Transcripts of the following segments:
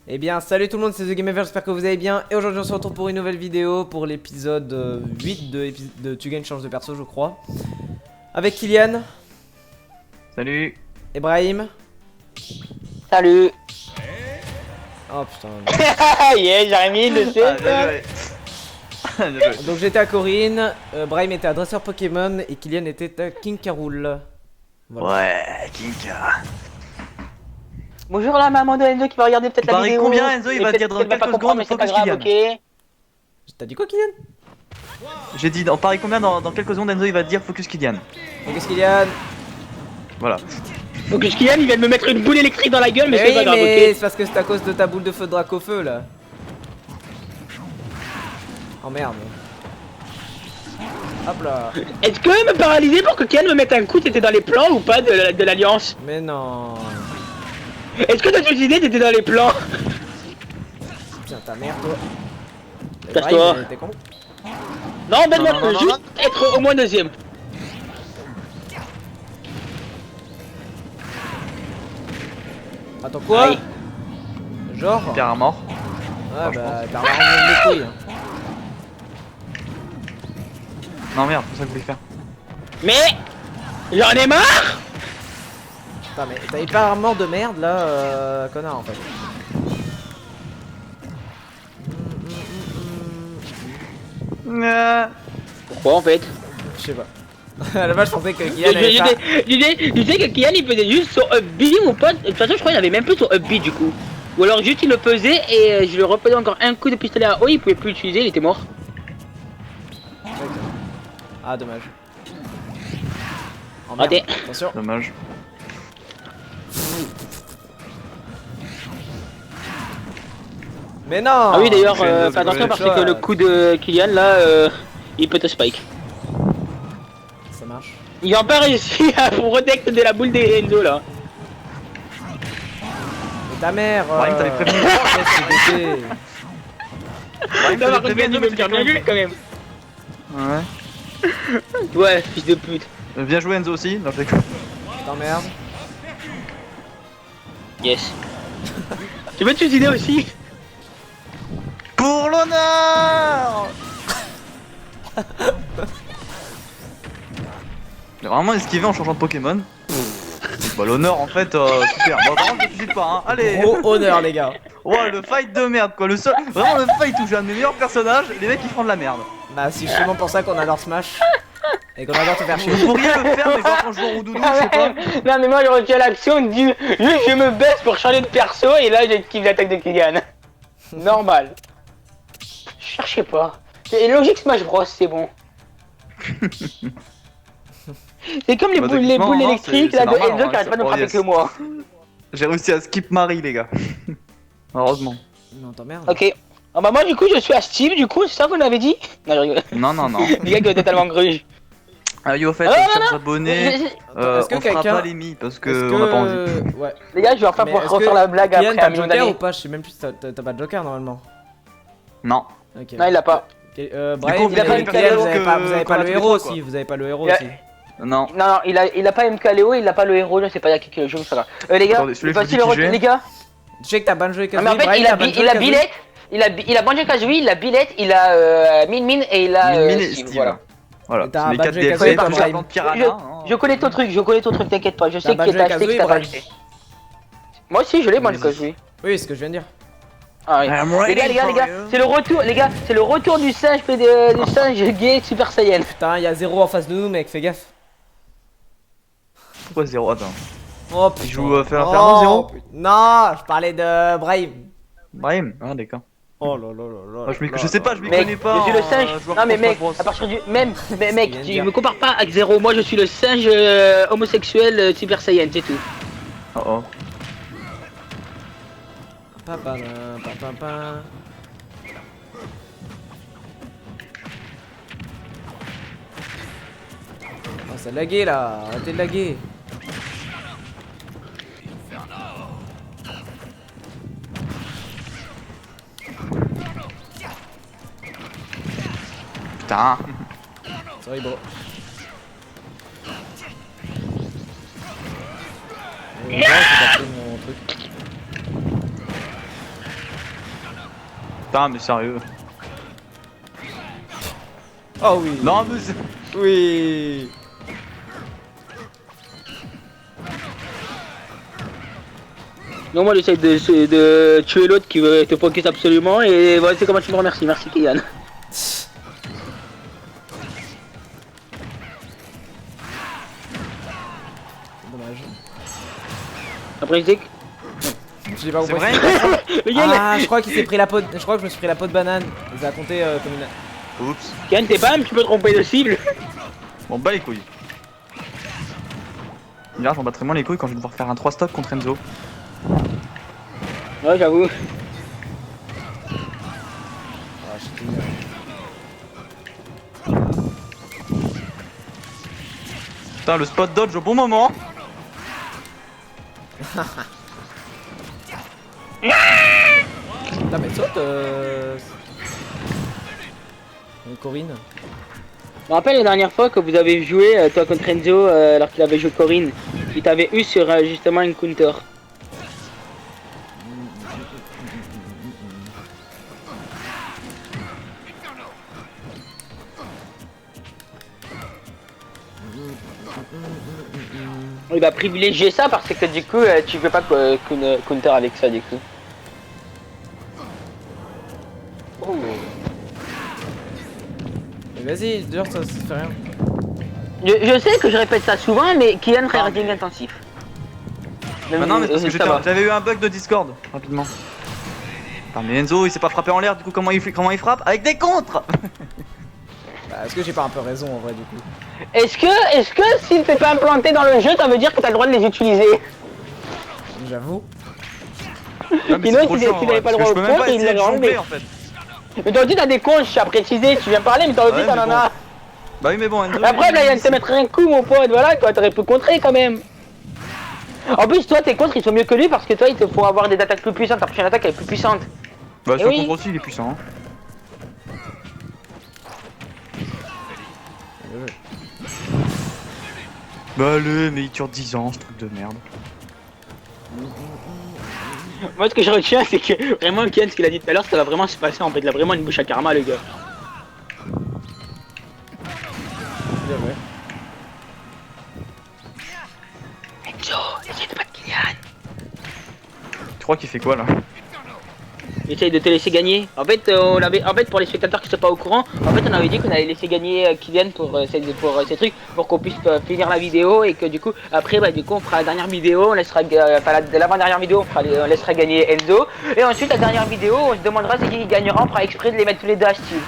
Eh bien, salut tout le monde, c'est The Game Ever, j'espère que vous allez bien. Et aujourd'hui, on se retrouve pour une nouvelle vidéo pour l'épisode 8 de Tu gagnes change de perso, je crois. Avec Kylian, Salut. Ibrahim. Salut. Oh putain. Yeah, j'ai remis le Bien joué. Donc j'étais à Corinne, Brahim était à Dresseur Pokémon et Kylian était à King K. Rool. Voilà. Ouais, Kinka. Bonjour la maman de Enzo qui va regarder peut-être la Pareil, vidéo. combien, Enzo, il Et va peut-être dire dans qu'elle va quelques pas comprendre, secondes, mais c'est pas focus grave, ok. T'as dit quoi, Kylian? J'ai dit, on parie combien dans quelques secondes, Enzo, il va te dire focus Kylian. Donc qu'est-ce Kylian? Voilà. Donc Kylian il vient de me mettre une boule électrique dans la gueule, mais Eh c'est oui, pas grave, mais ok. c'est parce que c'est à cause de ta boule de feu de Dracofeu là. Oh merde. Hop là. Est-ce que me paralyser pour que Kylian me mette un coup, t'étais dans les plans ou pas de l'alliance? Mais non. Est-ce que t'as décidé t'étais dans les plans? Putain, ta mère toi. Casse-toi. T'es con? Non, ben moi Non, je veux non, juste être au moins deuxième. Attends quoi? Aïe. Genre? Pierre à mort. Ouais je bah t'as vraiment les couilles. Hein. Non, merde, c'est ça que je voulais faire. Mais j'en ai marre. Putain mais t'avais pas un mort de merde là, connard en fait. Pourquoi en fait? Je sais pas. À la base je pensais que Kylian avait pas... Tu sais que Kylian il faisait juste son up B ou pas? De toute façon je crois qu'il avait même plus son up B du coup. Ou alors juste il le pesait et je lui reposais encore un coup de pistolet à eau, il pouvait plus l'utiliser, il était mort. Ah dommage. Oh, Raté. merde. Attention. Dommage. Mais non. Ah oui d'ailleurs j'ai une fais attention dose parce que le coup de Kylian là il peut te spike. Ça marche. Ils ont pas réussi à protect de la boule des Enzo là. Mais ta mère. Brahim, t'avais prévenu. Laisse les bébés. Brahim, Ça va t'avais prévenu, me faire bien vu quand même. Ouais. Ouais, fils de pute. Bien joué, Enzo aussi. Non, je déconne. T'emmerdes. Yes. Tu veux te suicider aussi? Pour l'honneur. J'ai vraiment esquivé en changeant de Pokémon. Bah l'honneur en fait, super. Bon par contre je suicide pas hein. Allez. Gros honneur les gars. Ouais le fight de merde quoi. Le seul, vraiment le fight où j'ai un de mes meilleurs personnages, les mecs ils font de la merde. Bah c'est justement pour ça qu'on adore Smash. Et qu'on adore te faire chier. Vous pourriez le faire mais genre quand je joue au doudou, je sais pas. Non mais moi je retiens l'action du je me baisse pour changer de perso et là j'esquive l'attaque de Kylian. Normal. Cherchez pas. C'est logique Smash Bros, c'est bon. C'est comme les Bah, boules, techniquement, non, électriques c'est là de normal, Enzo hein, qui arrête pas de me oh, frapper yes. que moi. J'ai réussi à skip Marie les gars. Heureusement. Non t'emmerdes. Ok. Ah bah moi du coup je suis à Steve du coup, c'est ça que vous m'avez dit? Non je rigole. Non non non. Le gars qui est totalement gruge. Ah yo au fait, Ah, non, chers abonnés, Est-ce que on fera quelqu'un- pas les mi parce Est-ce que on a pas envie. Ouais. Les gars je vais enfin Mais pouvoir est-ce que refaire la blague Kylian, après t'as un le million Joker ou d'années. pas? Je sais même plus si t'as pas de Joker normalement. Non. Ok. Non il l'a pas. Brahim, il a pas et une Kylian, cadeau vous avez que- pas, vous avez qu'on pas a le tous les héros trois, aussi. quoi. Vous avez pas le héros Il a- aussi. Non. Non, il a pas MK Léo, il a pas le héros, je sais pas il y a quelques jeux, mais ça va. Les gars, Attendez, celui-là, je vous voici dis le qui retour, j'ai. les gars. Je sais que t'as Banjo et Non, Kazooie. mais en fait, Brahim, il a, t'as Banjo il et a Kazooie. Billet, il a Banjo Kazooie, il a Billet, il a Min Min et il a Min et Steve, Steve. voilà. Voilà. Et t'as C'est les Banjo 4 et DLC, Kazooie, par Brahim. exemple Piranha. hein. Je connais ton truc, t'inquiète pas, je sais que Banjo et t'as acheté, Kazooie, que t'as pas Brahim. acheté. Moi aussi, je l'ai Banjo Vas-y. Kazooie. Oui, c'est ce que je viens de dire. Ah oui. I'm Les ready gars, for you. c'est le retour, les gars, c'est le retour du singe, du singe gay Super Saiyan. Putain, y'a 0 en face de nous, mec, fais gaffe. Pourquoi 0? Attends. Oh putain. Il joue à faire Inferno, zéro putain. Non, je parlais de Brahim. Brahim. Ah d'accord. Oh là là là là. Moi, je sais pas, je m'y Mec, connais pas. je suis le en, singe. joueur Non mais de mec, Smash Bros. à partir du même, mais mec, vient de tu dire. me compares pas avec Zero. Moi je suis le singe homosexuel Super Saiyan, c'est tout. Oh oh. Papa, papa. Oh, c'est lagué là, arrêtez de laguer. Putain. Sorry, bro. J'ai pas pris mon truc. Putain, mais sérieux. Oh oui. Non, mais c'est... Oui. Non, moi j'essaie de tuer l'autre qui veut te focus absolument et voilà, c'est comment tu me remercies. Merci Kylian. Dommage. Après je sais que... J'ai pas C'est compris. vrai. Le gars, Ah, je crois qu'il s'est pris la peau. Je crois que je me suis pris la peau de banane. Et ça a compté comme une. Oups. Kylian, t'es pas un petit peu trompé de cible. Bon, bah les couilles. Là, j'en battrai moins les couilles quand je vais devoir faire un 3 stock contre Enzo. Ouais, j'avoue. Ah, j'étais nul. Putain, le spot dodge au bon moment. Putain, mais saute. Corinne. Je me rappelle la dernière fois que vous avez joué, toi contre Enzo, alors qu'il avait joué Corinne. Il t'avait eu sur justement une counter. Il va privilégier ça parce que du coup tu veux pas counter avec ça du coup. Oh. Mais vas-y, d'ailleurs, ça fait rien. Je sais que je répète ça souvent, mais Kylian fait rating intensif. Bah non, mais parce que ça va. j'avais eu un bug de Discord, rapidement. Putain, mais Enzo il s'est pas frappé en l'air, du coup comment il frappe? Avec des contres. Bah, est-ce que j'ai pas un peu raison en vrai du coup? Est-ce que si t'es pas implanté dans le jeu, ça veut dire que t'as le droit de les utiliser? J'avoue. Ouais, mais Sinon, c'est trop si chiant, tu n'avais pas le parce que droit je peux au même pas compte, il essayer de l'aurait jongler enlevé. en fait. Mais toi aussi t'as des conches à préciser, tu viens parler, mais toi aussi Ouais, t'en mais en bon. as. Bah oui mais bon Enzo... Après, là, il vient de te mettre un coup, mon pote, voilà, quoi, t'aurais pu contrer quand même. En plus, toi, tes contres, ils sont mieux que lui parce que toi, il te faut avoir des attaques plus puissantes, ta prochaine attaque, elle est plus puissante. Bah Eh sur oui. contre aussi il est puissant hein. Bah allez mais il dure 10 ans ce truc de merde. Moi, ce que je retiens, c'est que vraiment, Ken, ce qu'il a dit tout à l'heure, ça va vraiment se passer en fait. Il a vraiment une bouche à karma, le gars. Bien vrai. Enzo, essaye de battre Kylian. Tu crois qu'il fait quoi là? Essaye de te laisser gagner. En fait, en fait, pour les spectateurs qui sont pas au courant, en fait, on avait dit qu'on allait laisser gagner Kylian pour ces trucs, pour qu'on puisse finir la vidéo et que du coup, après, bah, du coup, on fera la dernière vidéo, on laissera, enfin, l'avant-dernière vidéo, on laissera gagner Enzo, et ensuite, la dernière vidéo, on se demandera c'est qui gagnera, on fera exprès de les mettre tous les deux à Steve.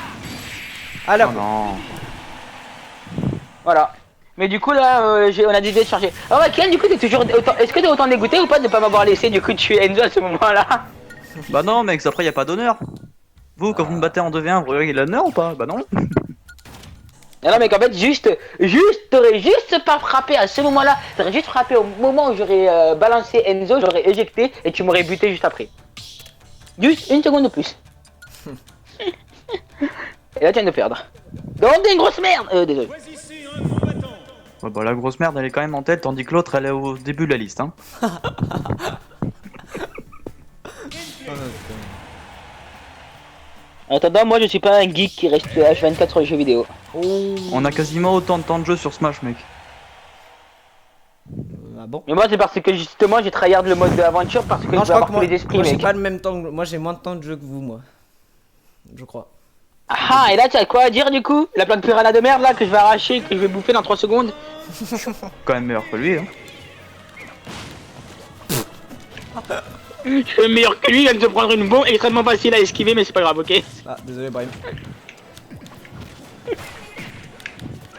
Alors, Oh non. Voilà. Mais du coup, là, on a décidé de changer. Alors, Kylian, du coup, t'es toujours autant, est-ce que t'es autant dégoûté ou pas de pas m'avoir laissé, du coup, tuer Enzo à ce moment-là? Bah non mec, après y a pas d'honneur. Vous quand vous me battez en 2v1, vous regardez l'honneur ou pas? Bah non. Non mec, en fait, t'aurais juste pas frappé à ce moment-là. T'aurais juste frappé au moment où j'aurais balancé Enzo, j'aurais éjecté et tu m'aurais buté juste après. Juste une seconde de plus. Et là, tu viens de perdre. Donc, t'es une grosse merde. Désolé. Ouais, bah la grosse merde elle est quand même en tête tandis que l'autre elle est au début de la liste hein. En attendant, moi, je suis pas un geek qui reste H24 sur les jeux vidéo. oh. On a quasiment autant de temps de jeu sur Smash mec. Ah bon? Mais moi, c'est parce que justement, j'ai tryhard le mode de aventure parce que Non, je je veux crois avoir que tous les esprits, moi j'ai mec. pas le même temps que... Moi j'ai moins de temps de jeu que vous, moi. Je crois. Ah, et là, tu as quoi à dire du coup? La plaque piranha de merde là que je vais arracher, que je vais bouffer dans 3 secondes. Quand même meilleur que lui hein. Je suis meilleur que lui, il vient de se prendre une bombe extrêmement facile à esquiver, mais c'est pas grave, ok? Ah, désolé, Brahim.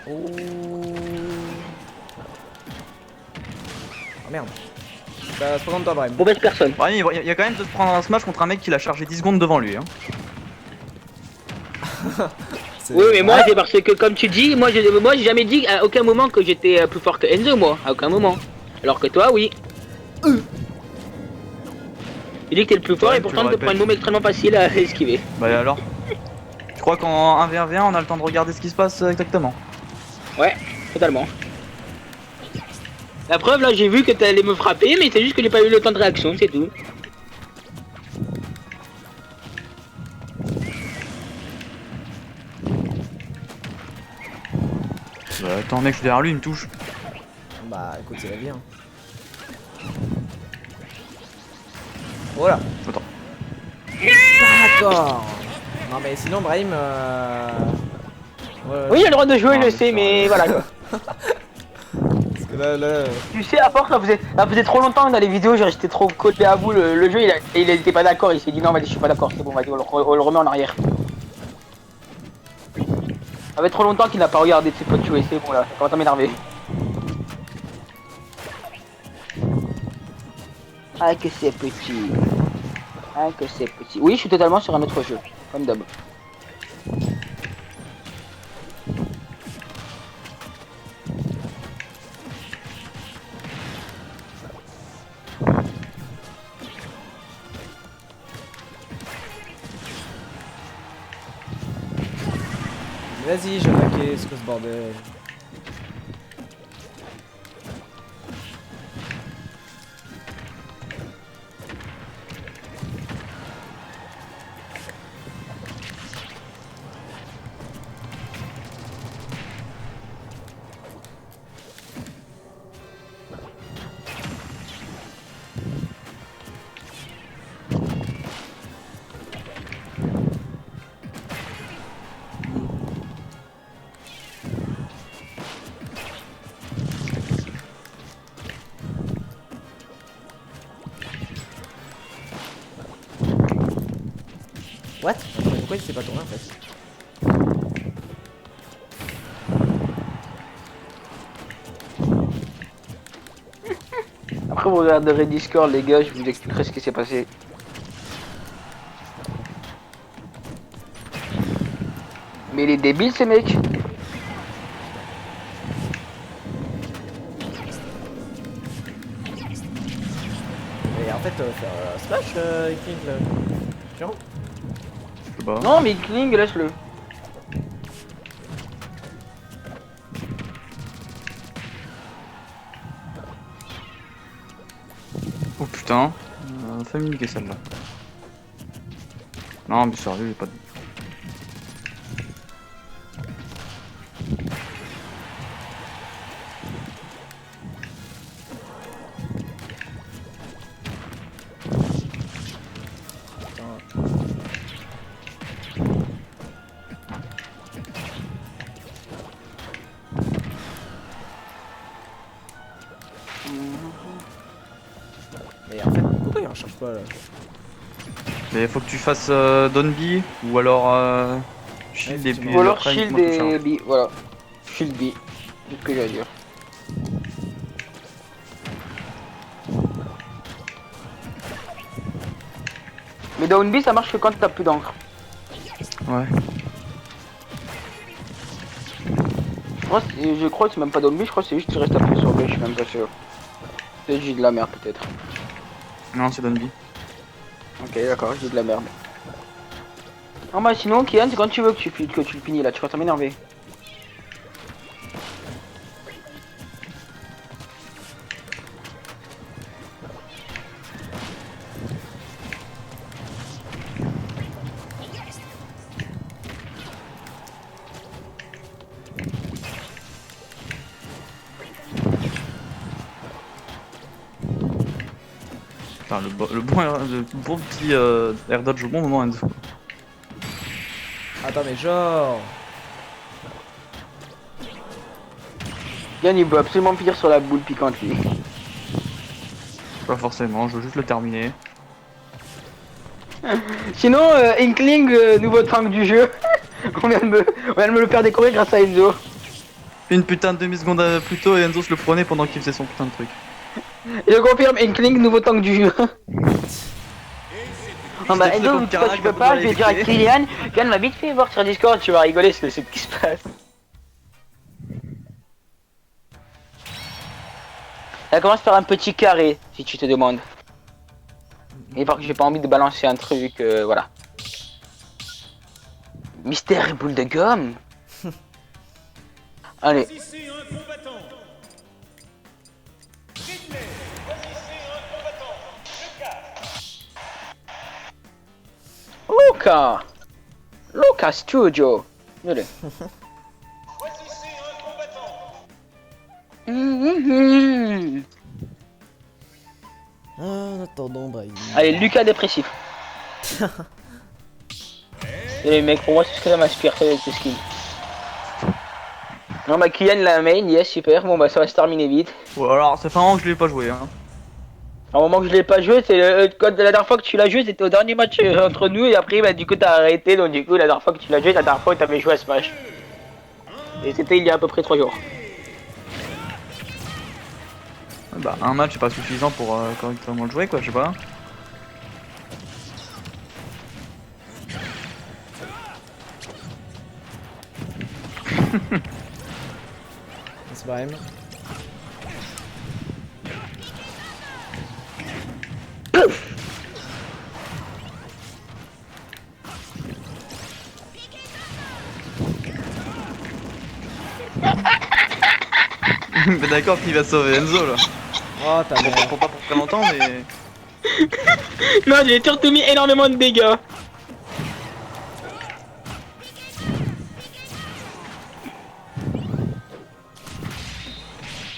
Oh. Oh merde. Ça se présente toi, Brahim. Mauvaise personne. Ouais, il y a quand même de se prendre un Smash contre un mec qui l'a chargé 10 secondes devant lui hein. Oui, mais moi, c'est parce que, comme tu dis, moi, j'ai jamais dit à aucun moment que j'étais plus fort que Enzo, moi. À aucun moment. Alors que toi, oui. Il dit que t'es le plus fort Ouais, et pourtant tu tu le te prends une répètes. bombe extrêmement facile à esquiver. Bah et alors? Tu crois qu'en 1v1 on a le temps de regarder ce qui se passe exactement? Ouais, totalement. La preuve, là, j'ai vu que t'allais me frapper, mais c'est juste que j'ai pas eu le temps de réaction, c'est tout. Attends mec, je suis derrière lui, il me touche. Bah écoute, c'est la vie. Hein. Voilà. Attends. D'accord. Non mais sinon Brahim. Ouais, Oui, il a le droit de jouer, Non, je mais sais, ça, mais voilà quoi. parce que là. Tu sais, à force, ça faisait trop longtemps dans les vidéos, j'ai resté trop collé à vous. Le jeu, il était pas d'accord. Il s'est dit non, vas-y, je suis pas d'accord. C'est bon, vas-y, on le remet en arrière. Ça fait trop longtemps qu'il n'a pas regardé ses potes jouer. C'est bon là, ça commence à m'énerver. Ah, que c'est petit. Ah, que c'est petit. Oui, je suis totalement sur un autre jeu, comme d'hab. Vas-y, j'ai attaqué, c'est quoi ce bordel? What? Pourquoi il s'est pas tourné en fait? Après, vous regarderez Discord, les gars, je vous expliquerai ce qui s'est passé. Mais il est débile, ce mec. Et en fait, faire splash, King là. Tiens. Je sais pas. Non, mais Kling, laisse-le. Oh putain. Fais niquer celle-là. Non, mais sérieux, j'ai pas de. Mais en fait, pourquoi il recharge pas là? Mais faut que tu fasses Donby ou alors Shield et puis Ou alors après, Shield moi, tout ça. et B, voilà. Shield B, c'est ce que j'allais dire. Mais Down B ça marche que quand t'as plus d'encre. Ouais. Je crois que c'est même pas Down B, je crois que c'est juste que tu restes appuyé sur B, je suis même pas sûr. C'est juste de la merde peut-être. Non, c'est Donby. Ok d'accord, je dis de la merde. Non bah sinon Kian, c'est quand tu veux que tu le finis là, tu vas m'énerver. Enfin, le bon petit air dodge au bon moment, Enzo. Attends, mais genre. Kian il veut absolument finir sur la boule piquante lui. Pas forcément, je veux juste le terminer. Sinon Inkling, nouveau tank du jeu. on vient de me le faire découvrir grâce à Enzo. Une putain de demi-seconde plus tôt et Enzo se le prenait pendant qu'il faisait son putain de truc. Et je confirme, Inkling, nouveau tank du jeu. Ah bah C'était Enzo, pour toi Carac, tu peux vous pas, allez je vais dire à l'écouter. Kylian. Kylian m'a vite fait voir sur Discord, tu vas rigoler, c'est ce qui se passe. Ça commence par un petit carré, si tu te demandes. Et par que j'ai pas envie de balancer un truc, voilà. Mystère et boule de gomme. Allez. Luca Luca Studio. Désolé. Choisissez un combattant. attendant, Brahim. Allez, Lucas dépressif. Et les mecs, pour moi, c'est ce que ça m'inspire, ce skill. Non, bah, Kylian la main, yes, super. Bon, bah, ça va se terminer vite. Ou alors, ça fait un moment que je l'ai pas joué. Hein. À un moment que je l'ai pas joué, c'est quand la dernière fois que tu l'as joué, c'était au dernier match entre nous, et après, bah, du coup, t'as arrêté. Donc, du coup, la dernière fois que tu l'as joué, la dernière fois que t'avais joué à Smash. Et c'était il y a à peu près 3 jours. Bah, un match c'est pas suffisant pour correctement le jouer, quoi, je sais pas. C'est Brahim. Mais d'accord qu'il va sauver Enzo là. Oh, t'as Bon, merde. pas pour très longtemps, mais. Non, j'ai surtout mis énormément de dégâts.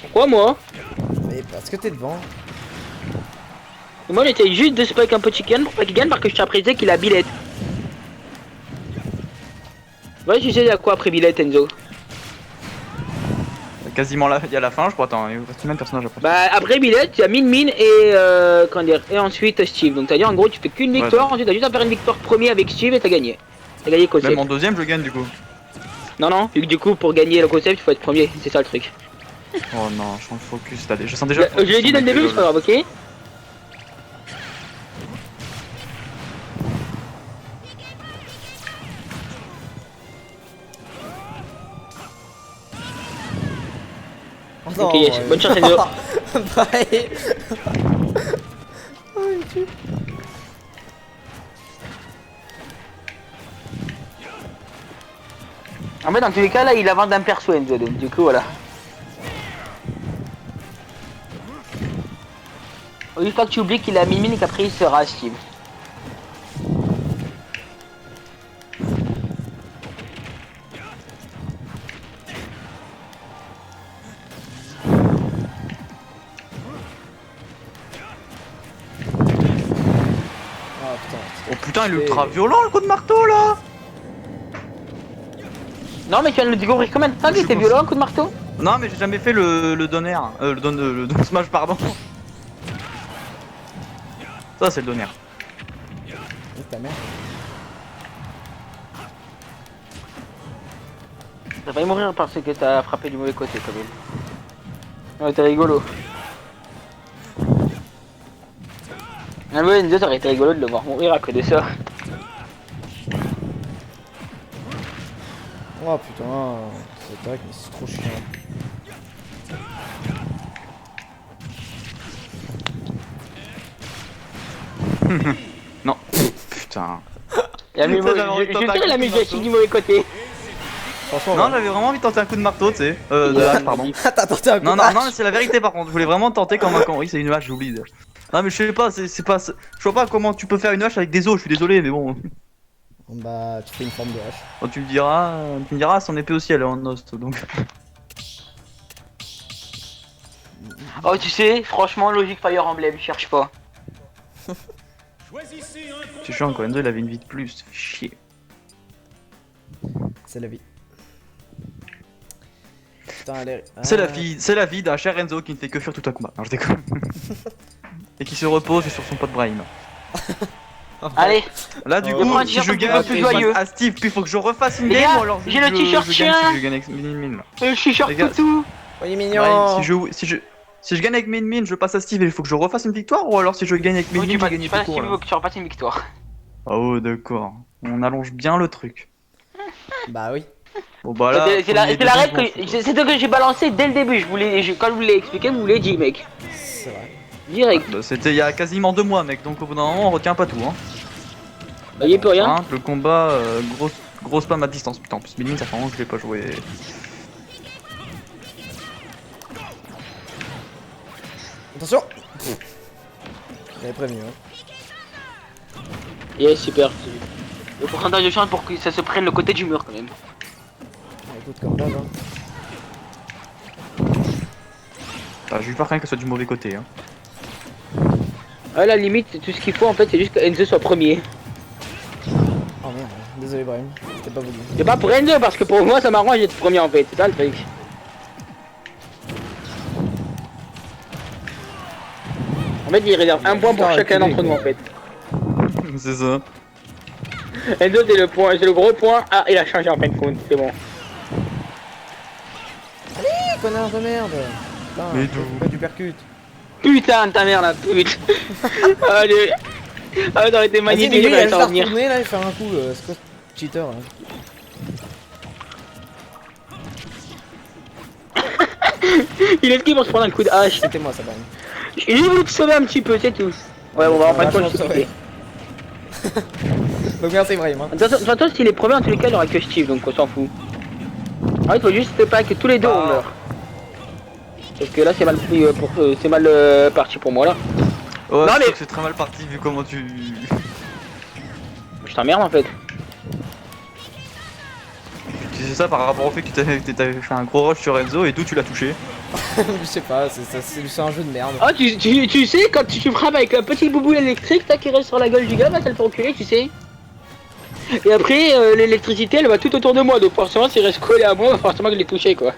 Pourquoi moi? Mais parce que t'es devant. Moi j'essaye juste de spike un peu chicken pour pas qu'il gagne parce que je t'ai apprécié qu'il a Billette. Ouais, tu sais à quoi après Billette, Enzo? Quasiment là, il y a la fin, je crois. Attends, il reste combien de personnages après? Bah après Billette, il y a Min Min et comment dire, et ensuite Steve. Donc c'est-à-dire en gros tu fais qu'une victoire, ensuite t'as juste à faire une victoire premier avec Steve et t'as gagné. T'as gagné le concept. Même en deuxième, je gagne du coup. Non non, vu que du coup pour gagner le concept il faut être premier, c'est ça le truc. Oh non, je sens le focus. Je sens déjà. Je l'ai dit dès le début, c'est pas grave, ok? Oh non, Ok, yes. ouais. Bonne chance, Enzo. Brahim. En fait dans tous les cas là il avance d'un perso Enzo, donc du coup voilà. Faut juste pas que tu oublies qu'il a Min Min et qu'après il sera Steve. Oh putain. Oh putain, il est ultra violent le coup de marteau là! Non mais tu viens de le découvrir quand même de temps qu'il était violent un coup de marteau? Non, mais j'ai jamais fait le donner. Le smash, pardon. Ça, c'est le donner. Oh, ta mère. T'as failli mourir parce que t'as frappé du mauvais côté quand même. Ouais t'es rigolo. Ah ouais Enzo ça aurait été rigolo de le voir mourir à cause de ça. Oh putain. C'est vrai que c'est trop chiant. Non. Putain. Il a mis Ça, j'avais envie de je tenter sais il a un mis coup de Joshi du mauvais côté. Franchement, Non, ouais. j'avais vraiment envie de tenter un coup de marteau, tu sais. De hache, pardon. Ah, t'as tenté un coup Non, de non, hache. non, c'est la vérité par contre. Je voulais vraiment tenter comme un con. Oui, c'est une hache, j'oublie. Non, mais je sais pas, c'est pas. Je vois pas comment tu peux faire une hache avec des os, je suis désolé, mais bon. Bah, tu fais une forme de hache. Quand tu me diras, son épée aussi elle est en os, donc. Oh tu sais, franchement Logic Fire Emblem, cherche pas. C'est chiant quoi, Enzo il avait une vie de plus, ça fait chier. C'est la vie. Putain, allez. C'est la vie d'un cher Enzo qui ne fait que fuir tout un combat. Non, je déconne. Et qui se repose sur son pote Brahim. Allez, Là, du Oh, coup, prends un si t-shirt je un peu gagne plus joyeux. à Steve, puis il faut que je refasse une Les game gars, ou alors j'ai le je t-shirt gagne chien. si je gagne avec Min Min. je suis short Les gars, toutou. Oh, il est Brahim, mignon. si je gagne avec Min Min, je passe à Steve et il faut que je refasse une victoire ou alors si je gagne avec Min Oui, Min, tu je passes, gagne tu tout passes, court. tu là. veux que tu repasses une victoire. Oh, d'accord. On allonge bien le truc. Bah oui. Bon, bah là. C'est la premier règle début, que c'est ce que j'ai balancé dès le début. Quand je vous l'ai expliqué, vous l'avez dit, mec. C'est vrai. Direct. bah, c'était il y a quasiment 2 mois, mec, donc au bout d'un moment, on retient pas tout. Hein. Bah, y a plus rien. Simple, le combat, gros spam à distance. Putain, en plus, Min Min, ça fait longtemps que je l'ai pas joué. Attention. J'avais prévenu, hein. Yes, super. Le pourcentage de chance pour que ça se prenne le côté du mur quand même. Bah, écoute, comme d'hab, hein. Ah, je vais pas rien que ce soit du mauvais côté. Hein. À la limite, tout ce qu'il faut en fait, c'est juste que Enzo soit premier. Oh merde, désolé Brahim, c'était pas voulu. C'est pas pour Enzo, parce que pour moi, ça m'arrange d'être premier en fait. C'est ça le truc. En fait, il réserve un point pour chacun d'entre nous en fait. C'est ça. Enzo, c'est le gros point. Ah, il a changé en fin de compte, c'est bon. Eh, connard de merde. Putain, Mais pourquoi tu percutes? Putain de ta mère la pute. Allez. Ah, ça aurait été Vas-y, magnifique mais lui, de il a juste faire à revenir. retourner là et faire un coup, c'est quoi ce cheater là? Il esquive pour se prendre un coup de hache. C'était moi ça Brahim. J'ai voulu te sauver un petit peu, c'est tout. Ouais, on va en fin de compte Vachement se sauvé. quitter. Donc merci Brahim hein. De toute façon, s'il est premier, en tous les cas, il aura que Steve, donc on s'en fout. Ah, il faut juste pas que tous les deux on meurt. Parce que là, c'est mal pris c'est mal parti pour moi là. Ouais, Non, je mais- sais que c'est très mal parti vu comment tu. Je t'emmerde en fait. Tu sais ça par rapport au fait que t'avais fait un gros rush sur Enzo et d'où tu l'as touché. Je sais pas, c'est un jeu de merde. Ah, tu sais, quand tu frappes avec un petit boubou électrique, t'as qui reste sur la gueule du gars, bah ça le fait reculer, tu sais. Et après, l'électricité elle va tout autour de moi, donc forcément, s'il reste collé à moi, forcément que je l'ai touché quoi.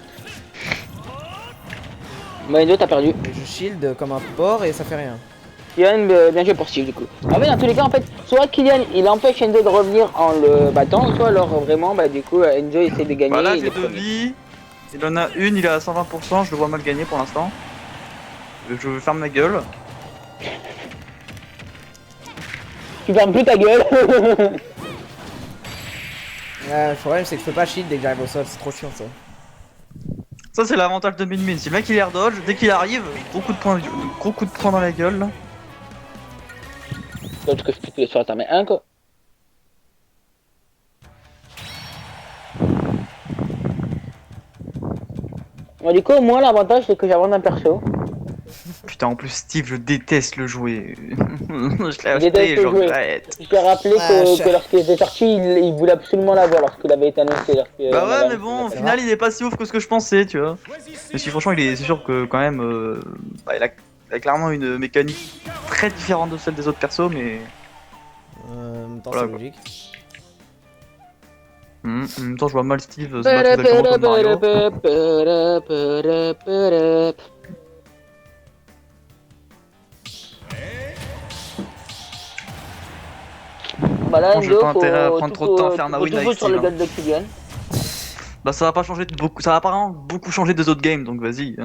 Bah, Enzo, t'as perdu. Je shield comme un porc et ça fait rien. Kylian, bien joué pour Steve du coup. Ah mais dans tous les cas en fait, soit Kylian il empêche Enzo de revenir en le battant, soit alors vraiment bah du coup Enzo essaie de gagner. Voilà, et il j'ai est 2 premier. vies. Il en a une, il est à 120%, je le vois mal gagner pour l'instant. Je ferme ma gueule. Tu fermes plus ta gueule. Le problème c'est que je peux pas shield dès que j'arrive au sol, c'est trop chiant ça. Ça c'est l'avantage de Min Min, si le mec il air dodge, dès qu'il arrive, gros coup de poing dans la gueule là. Donc que je peux te laisser sur ta main 1 quoi. Bon du coup moi l'avantage c'est que j'avance un perso. Putain en plus Steve je déteste le jouer. Je l'ai Il déteste acheté, je le jouer. regrette. Je t'ai rappelé que lorsqu'il était sorti, il voulait absolument l'avoir lorsqu'il avait été annoncé. Bah ouais mais bon au final il est pas si ouf que ce que je pensais tu vois. Mais si franchement c'est sûr que quand même bah, il a clairement une mécanique très différente de celle des autres persos mais En même temps Voilà, c'est quoi. logique. en même temps je vois mal Steve se battre exactement comme Mario. Bah là, Bon, j'ai Enzo, pas intérêt à faut prendre tout- trop de temps à faire ma faut win tout avec foutre sur le Steve, hein. gars de Kylian. Bah ça va pas changer beaucoup, ça va pas vraiment beaucoup changer des autres games donc vas-y.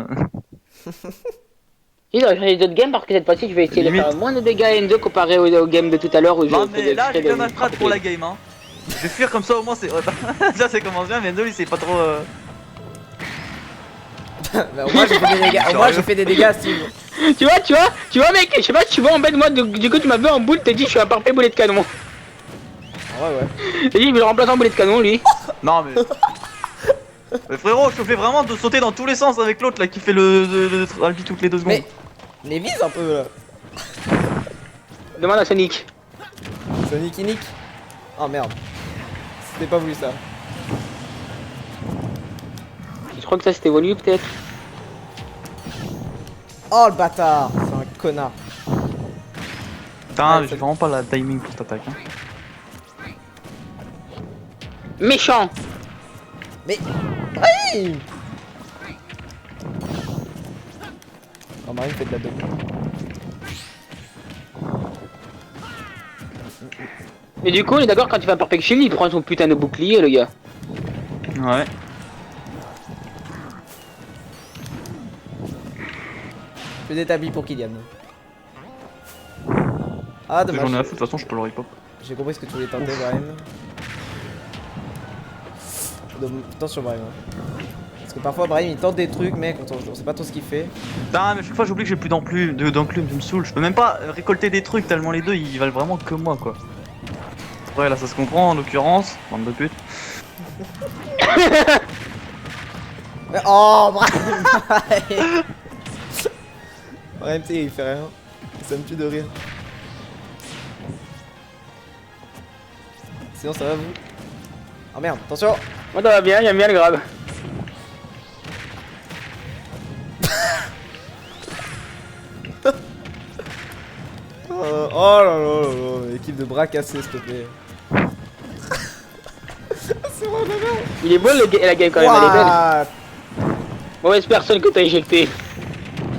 Si, j'aurais changé d'autres games parce que cette fois-ci, je vais essayer de Limite. faire moins de dégâts à Enzo comparé au game de tout à l'heure où Non je mais faisais là j'ai exprès bien ma de strat pour la frapper. game hein. Je vais fuir comme ça au moins c'est... ça c'est commence bien mais Enzo il sait pas trop... Bah, au moins j'ai fait des dégâts, au moins j'ai fait des dégâts Steve. Tu vois mec, je sais pas si tu vois en fait moi du coup tu m'as vu en boule, t'as dit je suis un parfait boulet de canon. Ouais. T'as dit je vais le remplacer en boulet de canon lui. Non mais... Mais frérot je te fais vraiment de sauter dans tous les sens avec l'autre là qui fait le ralpi toutes les 2 secondes. Mais vise un peu là. Demande à Sonic. Sonic Inic. Oh merde. C'était pas voulu ça. Je crois que ça c'était évolué peut-être. Oh le bâtard. C'est un connard. Putain Ouais, j'ai vraiment pas la timing pour cette attaque hein. Méchant. Mais... Oui. Oh Marine fait de la demi. Et du coup on est d'accord quand tu fais un perfect shield, il prend son putain de bouclier le gars. Ouais. Je fais des tabis pour Kylian. Ah J'en ai dommage. à foutre, de toute façon je peux le rip-hop. J'ai compris ce que tu voulais tenter Brahim. Attention Brahim. Parce que parfois Brahim il tente des trucs mec, on sait pas trop ce qu'il fait. Putain mais chaque fois j'oublie que j'ai plus d'enclume, tu me saoules. Je peux même pas récolter des trucs tellement les deux ils valent vraiment que moi quoi. Ouais là ça se comprend en l'occurrence, bande de pute. Mais oh Brahim. Brahim tu sais il fait rien. Ça me tue de rire. Sinon ça va vous? Oh merde, attention. Moi ça va bien, j'aime bien le grab. Oh là là là là. Équipe de bras cassés, s'il te plaît. C'est vrai, la merde. Il est beau la game quand même, elle est belle. What? Mauvaise personne que t'as éjecté.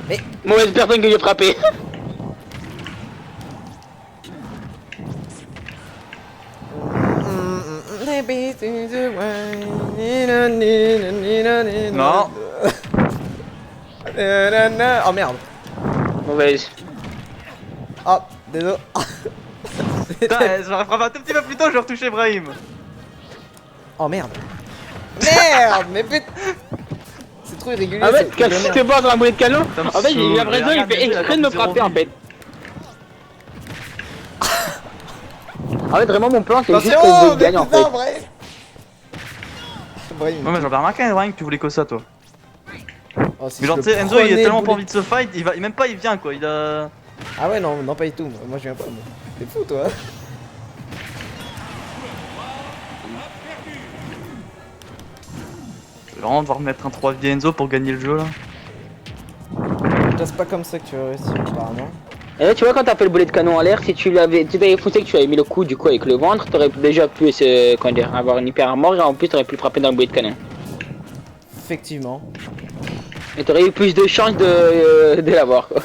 Mais- Mauvaise personne que j'ai frappé. Non. Oh merde. Mauvaise. Oh, désolé. Putain, j'aurais frappé un tout petit peu plus tôt, j'aurais retouché Brahim. Oh merde. Merde, mais putain. C'est trop irrégulier. En fait, cette quand petite tu te merde. bats dans la bouée de canon, Ça me en fait, j'ai saoule. l'impression qu'il Regarde, fait exprès de me zéro frapper en vie. fait. En fait, vraiment, mon plan, c'est juste Attention, que je mais gagne en fait. putain, Brahim. Brahim. Ouais, mais j'en ai remarqué, Brahim, que tu voulais que ça, toi. Oh, si Mais je genre, le tu sais, Enzo, il a prenais, tellement le pas boulet. envie de se fight, même pas, il vient quoi, il a. Ah ouais, non, non, pas du tout. Moi, je viens pas. Moi. T'es fou, toi. Je vais vraiment devoir mettre un 3v Enzo pour gagner le jeu là. C'est pas comme ça que tu vas réussir, apparemment. Et là, tu vois, quand t'as fait le boulet de canon en l'air, si tu l'avais foncé, que tu avais mis le coup du coup avec le ventre, t'aurais déjà pu comment dire, avoir une hyper armor et en plus t'aurais pu le frapper dans le boulet de canon. Effectivement. Et t'aurais eu plus de chances de l'avoir quoi.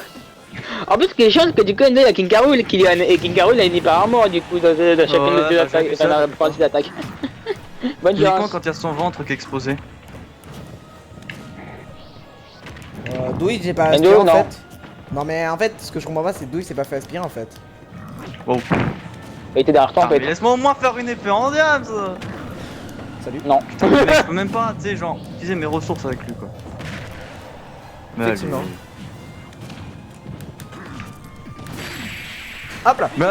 En plus, les chances que du coup, il y a King Carol et King Carol a une hyper armor du coup dans chacune Ouais, des deux bah, attaques, j'ai vu ça, dans la je partie d'attaque. Bonne Uniquement chance. quand il y a son ventre qui est exposé. Douille, j'ai pas Endo, aspiré en non. fait. Non, mais en fait, ce que je comprends pas, c'est Douille, c'est pas fait aspirer en fait. Wow. Il était derrière toi en Ah, mais fait. laisse-moi au moins faire une épée en diable ça. Salut. Non. Putain, mais mec, je peux même pas, tu sais, genre, utiliser mes ressources avec lui quoi. Mais Effectivement. allez. Hop là. Mais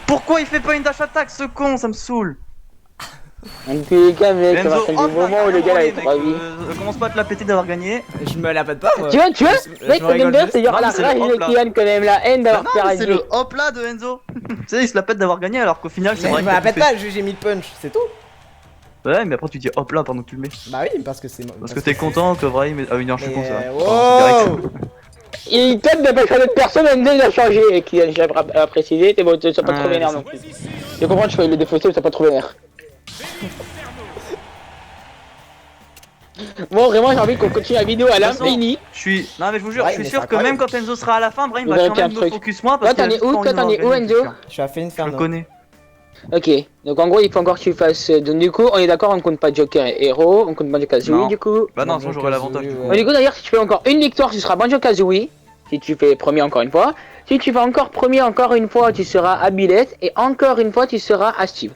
pourquoi il fait pas une dash attack ce con, ça me saoule. En tous les cas, mec, à Enzo, partir du hop là, moment où le gars allez, avait mec, 3 vies. commence pas à te la péter d'avoir gagné. Je me la pète pas, moi. Tu vois, Je mec, me ce que j'aime rigole bien, juste. c'est genre Non, la mais c'est le rage hop, de là. Kylian quand même, la haine Bah d'avoir non, c'est perdu. le hop là de Enzo. Tu sais, il se la pète d'avoir gagné alors qu'au final c'est Mais vrai je que me la t'as pète tout fait. pas, j'ai mis le punch, c'est tout. Ouais, mais après tu dis hop là pendant que tu le mets. Bah oui, parce que c'est. Parce que t'es content que Brahim est. Ah oui, non, je suis con ça. Mais Pardon, wow. Il tente de pas changer de personne, Enzo il a changé, Kylian, j'ai à préciser, t'es bon, tu sois pas trop Ouais, vénère je non plus. Je comprends que je peux le défausser, mais sois pas trop vénère. Bon, vraiment, j'ai envie qu'on continue la vidéo à De toute façon, l'infini. Je suis. Non, mais je vous jure, Ouais, je suis mais sûr c'est que même incroyable. quand Enzo sera à la fin, Brahim Il va va quand retirer même un me truc. focus moi Toi, parce t'en que. es où? Toi, t'en es où, Enzo? Je suis à fait Je le Inferno. connais. Ok, donc en gros, il faut encore que tu fasses. Donc, du coup, on est d'accord, on compte pas Joker et Hero, on compte Banjo Kazooie Non. du coup. Bah non, Banjo sinon j'aurais l'avantage du Kazooie, coup. ouais. Du coup, d'ailleurs, si tu fais encore une victoire, tu seras Banjo Kazooie. Si tu fais premier encore une fois. Si tu fais encore premier encore une fois, tu seras à Billette. Et encore une fois, tu seras à Steve.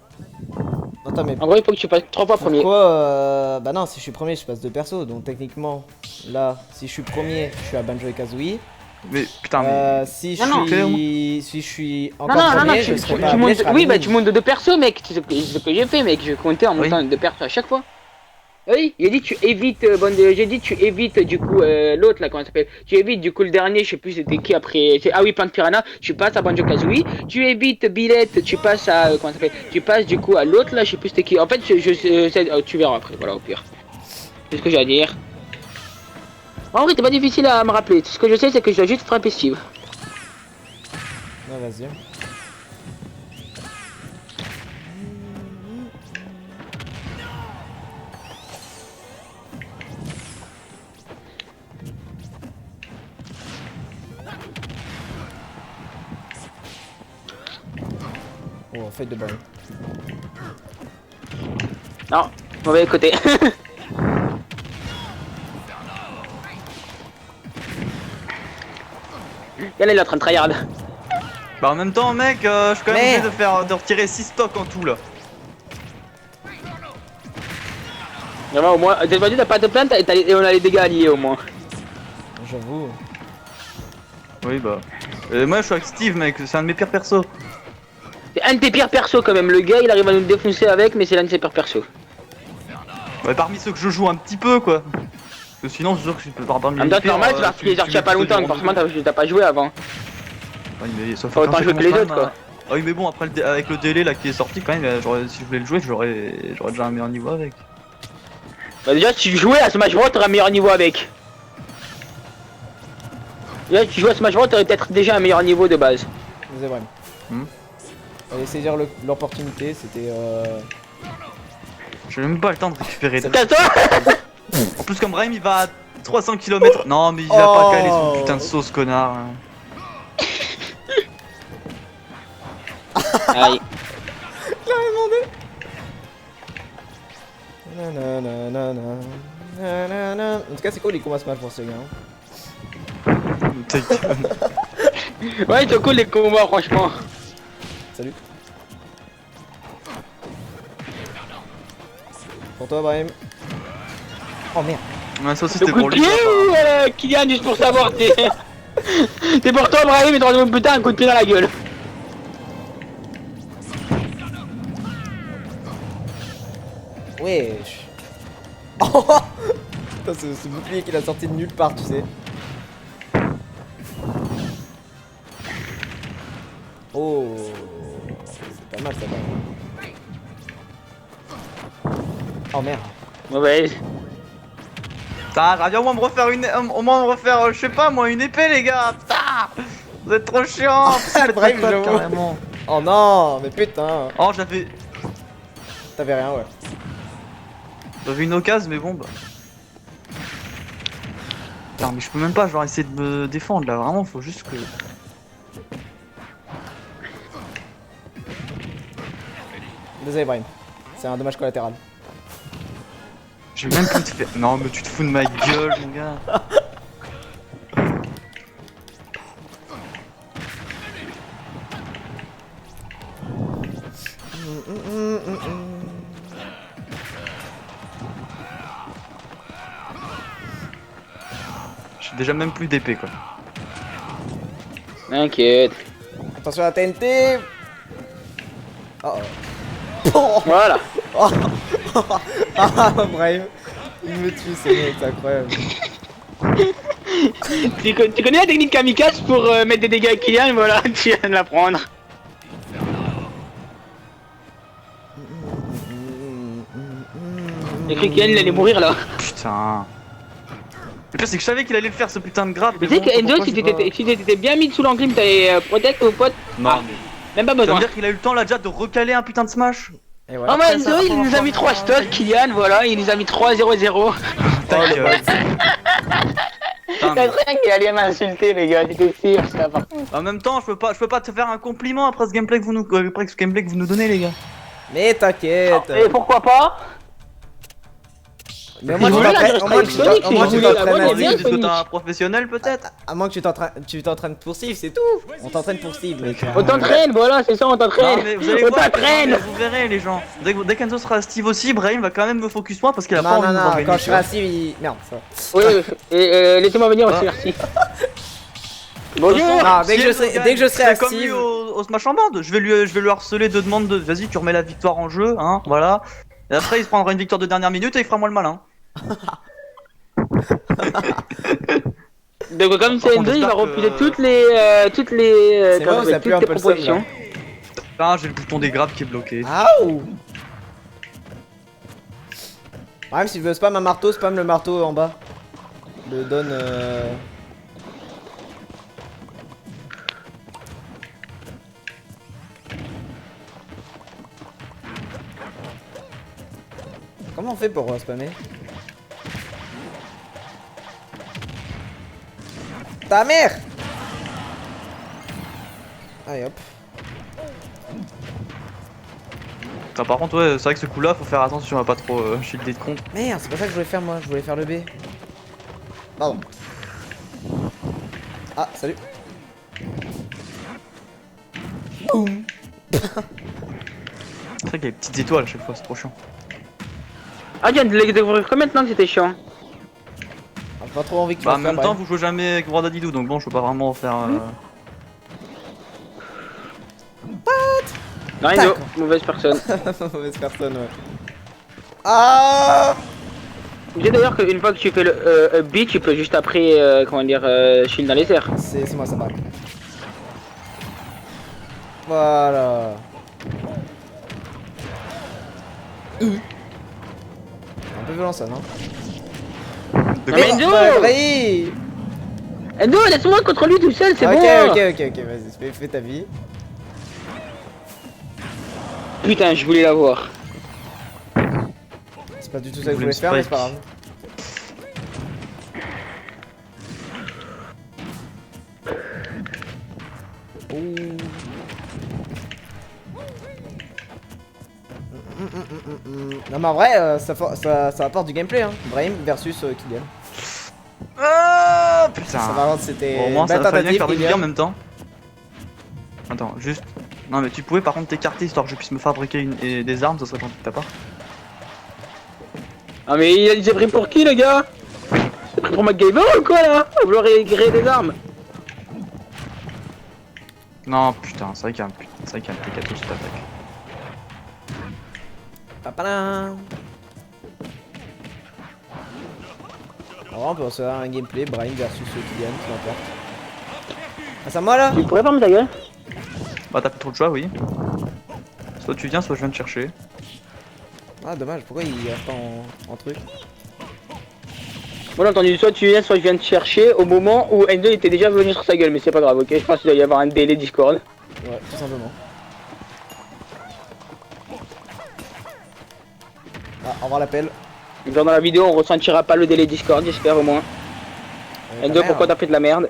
Attends, mais En gros, il faut que tu passes 3 fois premier. pourquoi Bah non, si je suis premier, je passe 2 persos. Donc techniquement, là, si je suis premier, je suis à Banjo et Kazooie. Mais putain, mais. Si je Non, non. suis Non, encore non, non, non, premier, tu, je serai tu pas à montes. Bled, je serai à Oui, bah Mini. tu montes de 2 persos, mec. C'est ce que j'ai fait, mec. Je comptais en montant de 2 persos à chaque fois. Oui, il a dit tu évites, j'ai dit tu évites du coup l'autre là, comment ça s'appelle? Tu évites du coup le dernier, je sais plus c'était qui après. Ah oui, Punk Piranha, tu passes à Banjo Kazooie. Tu évites Billette, tu passes à comment ça s'appelle? Tu passes du coup à l'autre là, je sais plus c'était qui. En fait, tu verras après, voilà au pire. C'est ce que j'ai à dire. En vrai, c'est pas difficile à me rappeler. Tout ce que je sais, c'est que je dois juste frapper Steve. Ouais, vas-y. Oh, faites de balle. Non, mauvais côté. Yann, il est en train de tryhard. Bah en même temps, mec, je suis quand même Merde. obligé de retirer 6 stocks en tout là. Vraiment, au moins, t'as pas dit, t'as pas de plainte et on a les dégâts alliés au moins. J'avoue. Oui, bah. Moi je suis avec Steve, mec, c'est un de mes pires persos. C'est un de tes pires persos quand même. Le gars, il arrive à nous défoncer avec, mais c'est l'un de ses pires persos. Ouais, parmi ceux que je joue un petit peu quoi. Parce que sinon, c'est sûr que je peux pas En même temps, c'est normal, c'est parce qu'il est sorti il y a pas longtemps, forcément t'as pas joué avant. Oui, mais ça fait Faut autant quand jouer je que les commence autres, quand quoi. même à- Ah oui, mais bon, après avec le délai là qui est sorti, quand même, si je voulais le jouer, j'aurais déjà un meilleur niveau avec. Bah déjà, si tu jouais à Smash Bros, t'aurais un meilleur niveau avec. Déjà, si tu jouais à Smash Bros, t'aurais peut-être déjà un meilleur niveau de base. C'est vrai. Allez, saisir l'opportunité, c'était J'ai même pas le temps de récupérer. Attends. En plus, comme Brahim il va à 300 km. Non, mais il a pas calé son putain de sauce, connard. Aïe. Nanana. En tout cas, c'est cool les combats Smash pour ce gars. Ta gueule. Ouais, c'est cool les combats, franchement. Salut. Pour toi, Brahim. Oh merde. Ouais, ça aussi Le c'était coup pour de lui. pied ou Kylian, juste pour savoir, t'es. T'es pour toi, Brahim, et t'auras putain un coup de pied dans la gueule. Wesh. Oh putain, ce bouclier qu'il a sorti de nulle part, tu sais. Oh, c'est pas mal ça. Oh merde. Mauvaise. Putain, viens au moins me refaire au moins me refaire, je sais pas moi, une épée, les gars. Putain, vous êtes trop chiant. Bref, je le vois. carrément. Oh non, mais putain. Oh, j'avais T'avais rien, ouais. une occasion, mais bon bah. Putain, mais je peux même pas, je vais essayer de me défendre là. Vraiment, faut juste que. Désolé, Brahim. C'est un dommage collatéral. J'ai même plus de faire. Non, mais tu te fous de ma gueule, mon gars. J'ai déjà même plus d'épée quoi. T'inquiète. Attention à la TNT. Oh oh. Voilà. Oh. Ah, Brahim. Il me tue, c'est incroyable. Tu connais la technique kamikaze pour mettre des dégâts à Kylian, voilà, tu viens de l'apprendre. J'ai cru que Kylian il allait mourir là. Putain. Le pire c'est que je savais qu'il allait le faire ce putain de grab. Tu sais que Enzo, si t'étais bien mis sous l'enclume, t'avais protect au pote. Non, Ah, mais. même pas Ça veut besoin. dire qu'il a eu le temps là déjà de recaler un putain de smash. Et Oh voilà. mais Enzo, il nous a mis 3 stocks, Kylian, voilà, il nous a mis 3-0-0. Ta gueule. Putain, mais- C'est vrai qu'il allait m'insulter les gars, j'étais sûr ça par contre. En même temps, je peux pas te faire un compliment après ce gameplay que vous nous donnez, les gars. Mais t'inquiète. Et pourquoi pas? Mais au moins Il tu voulait la t'entraînes- au moins tu Sonic, t'en- au moins il tu voulait la t'entraînes bonne, à il est bien. Parce que t'es un professionnel peut-être. À moins que tu t'entraînes pour Steve, c'est tout. On t'entraîne pour Steve, mec. On t'entraîne, voilà, c'est ça, on Non, t'entraîne. mais vous allez On voir, t'entraîne. vous verrez les gens. Dès qu'Enzo sera Steve aussi, Brahim va quand même me focus moi parce qu'il a pas Non, envie non, de non, m'organiser. quand je serai à Steve, il... Merde, ça. Oui, et laissez-moi venir aussi, Ah. merci. De toute Bonjour. façon, Non, dès si que je elle serai- me gagne, dès que je serai c'est comme active- lui au Smash en bande, je vais lui harceler deux demandes de vas-y, tu remets la victoire en jeu, hein, voilà. Et après, il se prendra une victoire de dernière minute et il fera moi le malin. Donc comme c'est Par contre, Enzo, il va j'espère que- refuser toutes les C'est bon, ça pue un toutes peu tes le seum, propositions. Ah, j'ai le bouton des grabs qui est bloqué. Aouh. Même si tu veux spam un marteau, spam le marteau en bas. Le donne. Comment on fait pour spammer? Ta mère! Allez hop. Putain, par contre, ouais, c'est vrai que ce coup-là, faut faire attention à pas trop shielder de contre. Merde, c'est pas ça que je voulais faire moi, je voulais faire le B. Pardon. Ah, salut. Boum. C'est vrai qu'il y a des petites étoiles à chaque fois, c'est trop chiant. Ah, tu viens de les découvrir que maintenant que c'était chiant. J'ai pas trop envie que tu Bah, en fasses ça, même temps, Brian. vous jouez jamais avec Wardadidou, donc bon, je peux pas vraiment faire. Non, Enzo, D'accord. mauvaise personne. Mauvaise personne, ouais. Ah. Tu sais d'ailleurs qu'une fois que tu fais le B, tu peux juste après, comment dire, shield dans les airs. C'est moi, ça marque. Voilà. Un peu violent ça, non? De Non, mais quoi Enzo Brahim. Enzo, laisse-moi contre lui tout seul, c'est Ok, bon. ok, vas-y, fais ta vie. Putain, je voulais la voir. C'est pas du tout ça que je voulais voulais faire, mais c'est me pas grave. Ouh. Non mais en vrai, ça apporte du gameplay, hein. Brahim versus Kylian. Ah putain. Ça va, c'était Bon, au moins, une ça belle va faire bien tentative, faire des Kylian. billes en même temps. Attends, juste. Non, mais tu pouvais par contre t'écarter histoire que je puisse me fabriquer des armes, ça serait gentil de ta part. Ah mais il s'est pris pour qui le gars? C'est pris pour MacGyver ou quoi là? À vouloir créer des armes. Non, putain, c'est vrai qu'il y a un T4 sur ta attaque. Papalin. Alors on peut recevoir un gameplay, Brahim versus Kylian, peu importe. Ah c'est à moi là? Tu pourrais fermer ta gueule? Bah, t'as plus trop de choix, oui. Soit tu viens, soit je viens te chercher. Ah dommage, pourquoi il reste en truc? Moi j'ai entendu soit tu viens, soit je viens te chercher au moment où Endo était déjà venu sur sa gueule, mais c'est pas grave, ok? Je pense qu'il doit y avoir un délai Discord. Ouais, tout simplement. Ah, au revoir l'appel. Genre dans la vidéo on ressentira pas le délai Discord, j'espère au moins. Endo, pourquoi t'as fait de la merde?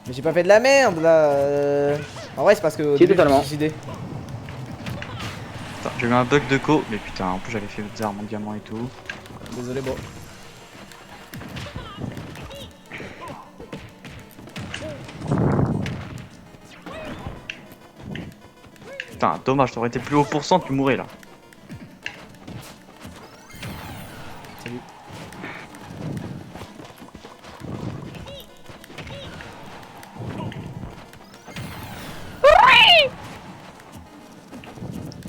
Mais j'ai pas fait de la merde là. En vrai c'est parce que au Si, début, je me totalement. suis suicidé. Attends, j'ai eu un bug de co, mais putain, en plus j'avais fait des armes en diamant et tout. Désolé bro. Putain, dommage, t'aurais été plus haut pourcent, tu mourrais là. Salut.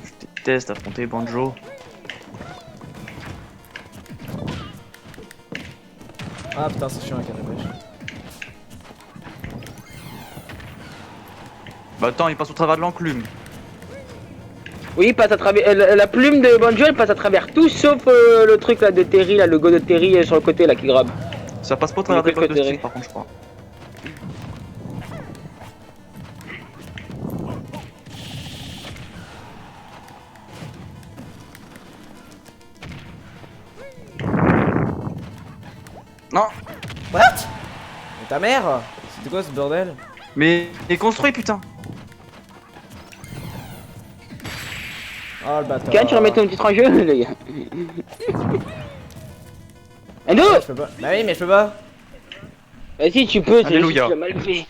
Je déteste affronter Banjo. Ah putain c'est chiant avec la pêche. Bah attends, il passe au travers de l'enclume. Oui, il passe à travers. La plume de Banjo elle passe à travers tout sauf le truc là de Terry, là, le go de Terry sur le côté là qui grabe. Ça passe pas au travers Il est des blocs de préféré. Steve par contre, je crois. Non. What? Mais ta mère? C'était quoi ce bordel? Mais il est construit, putain. Oh le bâtard. Quand tu remets ton petit en jeu, les gars. Endo! Ouais, je peux pas. Bah oui mais je peux pas. Vas-y, tu peux, c'est juste que Alléluia. tu l'as mal fait.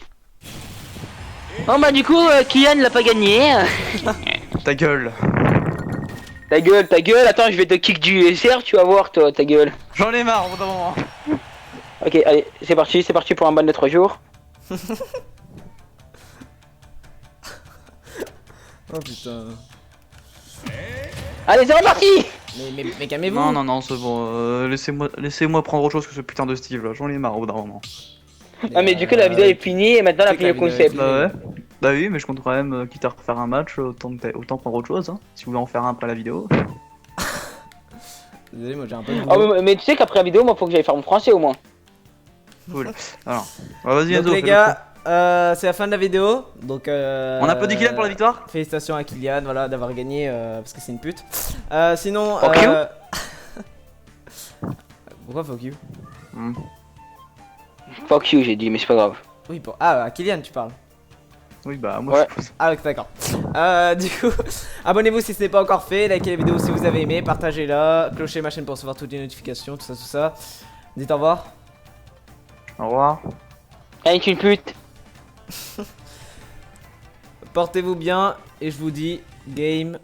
Bon bah du coup, Kian l'a pas gagné. Ta gueule. Ta gueule, attends, je vais te kick du SR, tu vas voir toi, ta gueule. J'en ai marre au bout d'un moment. Ok, allez, c'est parti pour un ban de 3 jours. Oh putain. Allez, c'est reparti! Mais calmez-vous. Non, non, non, c'est bon. Laissez-moi prendre autre chose que ce putain de Steve là. J'en ai marre au bout d'un moment. Ah mais du coup la vidéo est finie et maintenant on a c'est que fini la le vidéo est concept. finie. Bah ouais. Bah oui, mais je compte quand même, quitte à refaire un match, autant prendre autre chose. Hein. Si vous voulez en faire un après la vidéo. Désolé moi j'ai un peu de Ah, boulot. mais tu sais qu'après la vidéo, moi faut que j'aille faire mon français au moins. Cool. Alors, bah, vas-y Donc Enzo, les fais le gars, c'est la fin de la vidéo. Donc On applaudit Kylian pour la victoire. Félicitations à Kylian, voilà, d'avoir gagné parce que c'est une pute. Sinon, Fuck you. pourquoi fuck you? coup. Hmm. Fuck you, j'ai dit, mais c'est pas grave. Oui, pour... Ah, à Kylian tu parles. Oui, bah moi Ouais. Ah ok d'accord. Du coup, abonnez-vous si ce n'est pas encore fait, likez la vidéo si vous avez aimé, partagez-la, clochez ma chaîne pour recevoir toutes les notifications, tout ça. Dites au revoir. Au revoir. Allez, tu une pute. Portez-vous bien et je vous dis game